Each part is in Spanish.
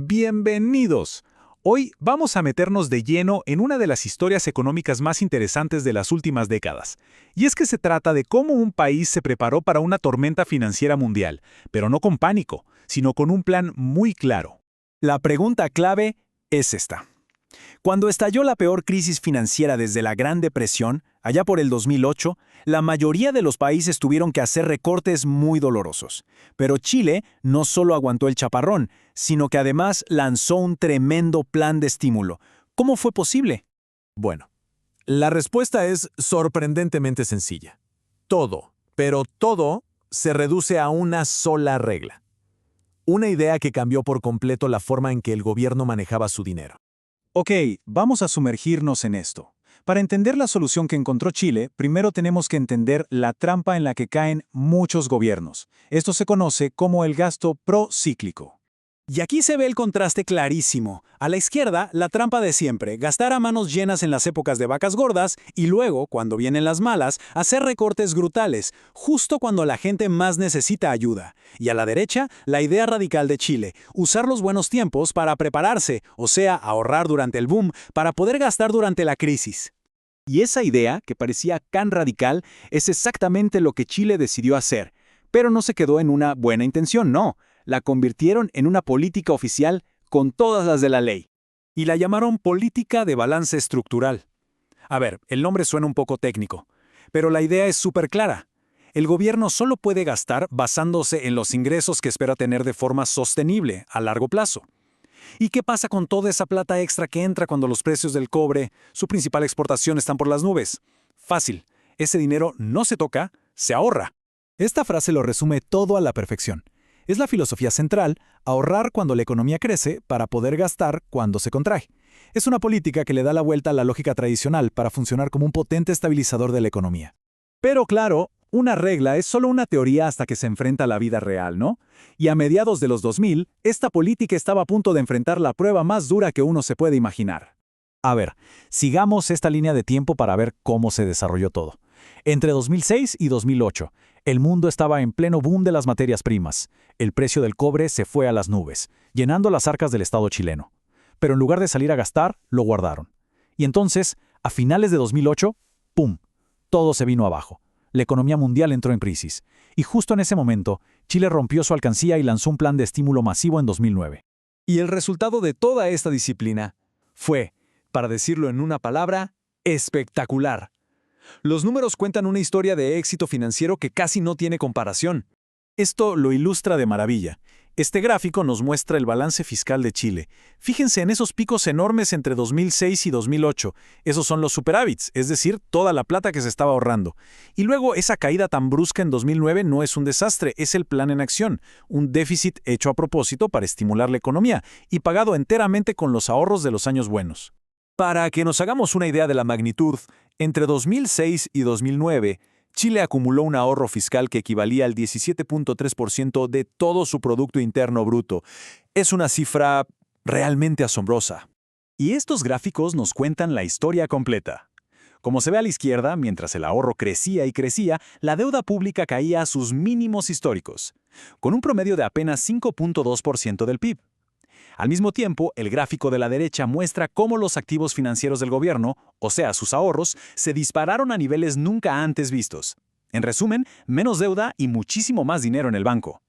Bienvenidos. Hoy vamos a meternos de lleno en una de las historias económicas más interesantes de las últimas décadas. Y es que se trata de cómo un país se preparó para una tormenta financiera mundial, pero no con pánico, sino con un plan muy claro. La pregunta clave es esta. Cuando estalló la peor crisis financiera desde la Gran Depresión, allá por el 2008, la mayoría de los países tuvieron que hacer recortes muy dolorosos. Pero Chile no solo aguantó el chaparrón, sino que además lanzó un tremendo plan de estímulo. ¿Cómo fue posible? Bueno, la respuesta es sorprendentemente sencilla. Todo, pero todo, se reduce a una sola regla. Una idea que cambió por completo la forma en que el gobierno manejaba su dinero. Ok, vamos a sumergirnos en esto. Para entender la solución que encontró Chile, primero tenemos que entender la trampa en la que caen muchos gobiernos. Esto se conoce como el gasto procíclico. Y aquí se ve el contraste clarísimo. A la izquierda, la trampa de siempre, gastar a manos llenas en las épocas de vacas gordas y luego, cuando vienen las malas, hacer recortes brutales, justo cuando la gente más necesita ayuda. Y a la derecha, la idea radical de Chile, usar los buenos tiempos para prepararse, o sea, ahorrar durante el boom, para poder gastar durante la crisis. Y esa idea, que parecía tan radical, es exactamente lo que Chile decidió hacer. Pero no se quedó en una buena intención, no. La convirtieron en una política oficial con todas las de la ley. Y la llamaron política de balance estructural. A ver, el nombre suena un poco técnico, pero la idea es súper clara. El gobierno solo puede gastar basándose en los ingresos que espera tener de forma sostenible a largo plazo. ¿Y qué pasa con toda esa plata extra que entra cuando los precios del cobre, su principal exportación, están por las nubes? Fácil, ese dinero no se toca, se ahorra. Esta frase lo resume todo a la perfección. Es la filosofía central, ahorrar cuando la economía crece para poder gastar cuando se contrae. Es una política que le da la vuelta a la lógica tradicional para funcionar como un potente estabilizador de la economía. Pero claro, una regla es solo una teoría hasta que se enfrenta a la vida real, ¿no? Y a mediados de los 2000, esta política estaba a punto de enfrentar la prueba más dura que uno se puede imaginar. A ver, sigamos esta línea de tiempo para ver cómo se desarrolló todo. Entre 2006 y 2008, el mundo estaba en pleno boom de las materias primas. El precio del cobre se fue a las nubes, llenando las arcas del Estado chileno. Pero en lugar de salir a gastar, lo guardaron. Y entonces, a finales de 2008, ¡pum!, todo se vino abajo. La economía mundial entró en crisis. Y justo en ese momento, Chile rompió su alcancía y lanzó un plan de estímulo masivo en 2009. Y el resultado de toda esta disciplina fue, para decirlo en una palabra, espectacular. Los números cuentan una historia de éxito financiero que casi no tiene comparación. Esto lo ilustra de maravilla. Este gráfico nos muestra el balance fiscal de Chile. Fíjense en esos picos enormes entre 2006 y 2008. Esos son los superávits, es decir, toda la plata que se estaba ahorrando. Y luego esa caída tan brusca en 2009 no es un desastre, es el plan en acción, un déficit hecho a propósito para estimular la economía y pagado enteramente con los ahorros de los años buenos. Para que nos hagamos una idea de la magnitud, entre 2006 y 2009, Chile acumuló un ahorro fiscal que equivalía al 17.3% de todo su Producto Interno Bruto. Es una cifra realmente asombrosa. Y estos gráficos nos cuentan la historia completa. Como se ve a la izquierda, mientras el ahorro crecía y crecía, la deuda pública caía a sus mínimos históricos, con un promedio de apenas 5.2% del PIB. Al mismo tiempo, el gráfico de la derecha muestra cómo los activos financieros del gobierno, o sea, sus ahorros, se dispararon a niveles nunca antes vistos. En resumen, menos deuda y muchísimo más dinero en el banco.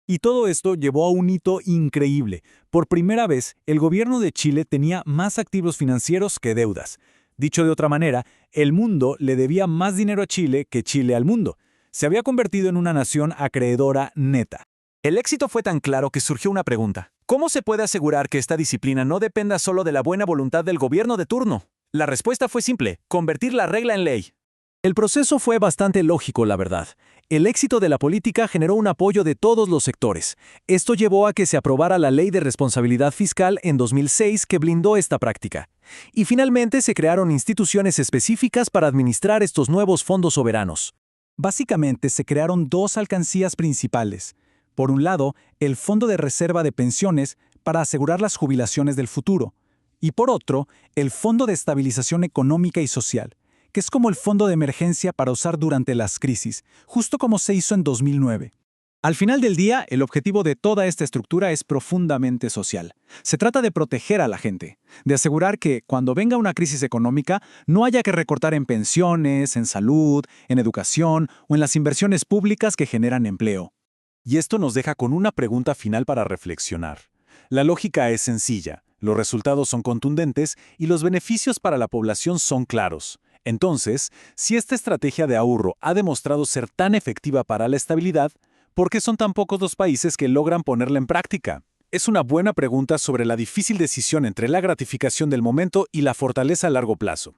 Y todo esto llevó a un hito increíble. Por primera vez, el gobierno de Chile tenía más activos financieros que deudas. Dicho de otra manera, el mundo le debía más dinero a Chile que Chile al mundo. Se había convertido en una nación acreedora neta. El éxito fue tan claro que surgió una pregunta. ¿Cómo se puede asegurar que esta disciplina no dependa solo de la buena voluntad del gobierno de turno? La respuesta fue simple: convertir la regla en ley. El proceso fue bastante lógico, la verdad. El éxito de la política generó un apoyo de todos los sectores. Esto llevó a que se aprobara la Ley de Responsabilidad Fiscal en 2006 que blindó esta práctica. Y finalmente se crearon instituciones específicas para administrar estos nuevos fondos soberanos. Básicamente se crearon dos alcancías principales. Por un lado, el Fondo de Reserva de Pensiones para asegurar las jubilaciones del futuro. Y por otro, el Fondo de Estabilización Económica y Social, que es como el fondo de emergencia para usar durante las crisis, justo como se hizo en 2009. Al final del día, el objetivo de toda esta estructura es profundamente social. Se trata de proteger a la gente, de asegurar que, cuando venga una crisis económica, no haya que recortar en pensiones, en salud, en educación o en las inversiones públicas que generan empleo. Y esto nos deja con una pregunta final para reflexionar. La lógica es sencilla, los resultados son contundentes y los beneficios para la población son claros. Entonces, si esta estrategia de ahorro ha demostrado ser tan efectiva para la estabilidad, ¿por qué son tan pocos los países que logran ponerla en práctica? Es una buena pregunta sobre la difícil decisión entre la gratificación del momento y la fortaleza a largo plazo.